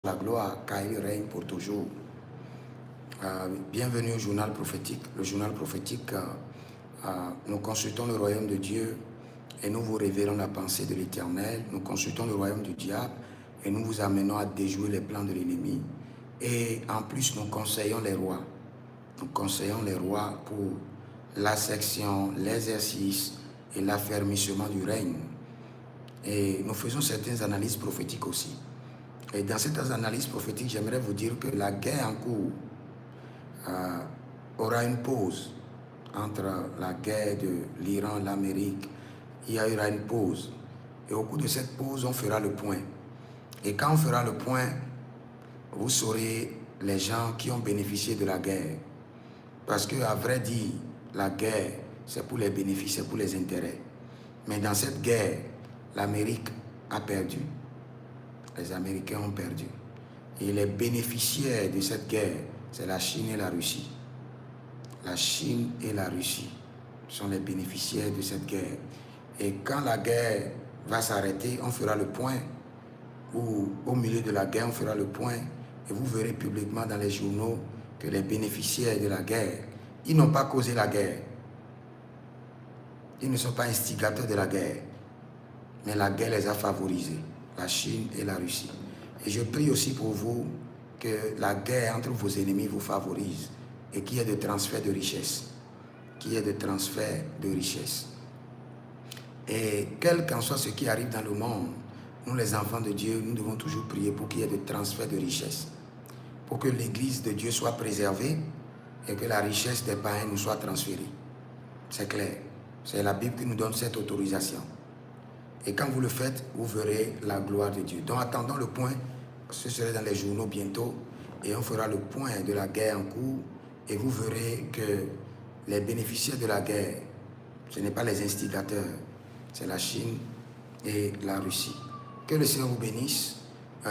la gloire, car il règne pour toujours. Bienvenue au journal prophétique. Le journal prophétique, nous consultons le royaume de Dieu et nous vous révélons la pensée de l'Éternel. Nous consultons le royaume du diable et nous vous amenons à déjouer les plans de l'ennemi. Et en plus, nous conseillons les rois. Nous conseillons les rois pour la section, l'exercice et l'affermissement du règne. Et nous faisons certaines analyses prophétiques aussi. Et dans cette analyse prophétique, j'aimerais vous dire que la guerre en cours aura une pause entre la guerre de l'Iran et l'Amérique. Il y aura une pause. Et au cours de cette pause, on fera le point. Et quand on fera le point, vous saurez les gens qui ont bénéficié de la guerre. Parce qu'à vrai dire, la guerre, c'est pour les bénéfices, c'est pour les intérêts. Mais dans cette guerre, l'Amérique a perdu. Les Américains ont perdu. Et les bénéficiaires de cette guerre, c'est la Chine et la Russie. La Chine et la Russie sont les bénéficiaires de cette guerre. Et quand la guerre va s'arrêter, on fera le point. Ou au milieu de la guerre, on fera le point. Et vous verrez publiquement dans les journaux que les bénéficiaires de la guerre, ils n'ont pas causé la guerre. Ils ne sont pas instigateurs de la guerre. Mais la guerre les a favorisés. La Chine et la Russie. Et je prie aussi pour vous que la guerre entre vos ennemis vous favorise et qu'il y ait de transfert de richesse. Qu'il y ait de transfert de richesse. Et quel qu'en soit ce qui arrive dans le monde, nous les enfants de Dieu, nous devons toujours prier pour qu'il y ait de transfert de richesse. Pour que l'église de Dieu soit préservée et que la richesse des païens nous soit transférée. C'est clair. C'est la Bible qui nous donne cette autorisation. Et quand vous le faites, vous verrez la gloire de Dieu. Donc attendons le point, ce serait dans les journaux bientôt, et on fera le point de la guerre en cours, et vous verrez que les bénéficiaires de la guerre, ce n'est pas les instigateurs, c'est la Chine et la Russie. Que le Seigneur vous bénisse.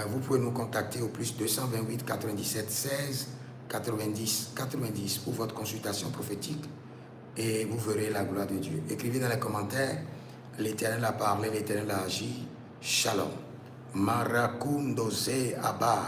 Vous pouvez nous contacter au plus 228 97 16 90 90 pour votre consultation prophétique, et vous verrez la gloire de Dieu. Écrivez dans les commentaires: l'Éternel a parlé, l'Éternel a agi. Shalom. Marakundo ze Abba.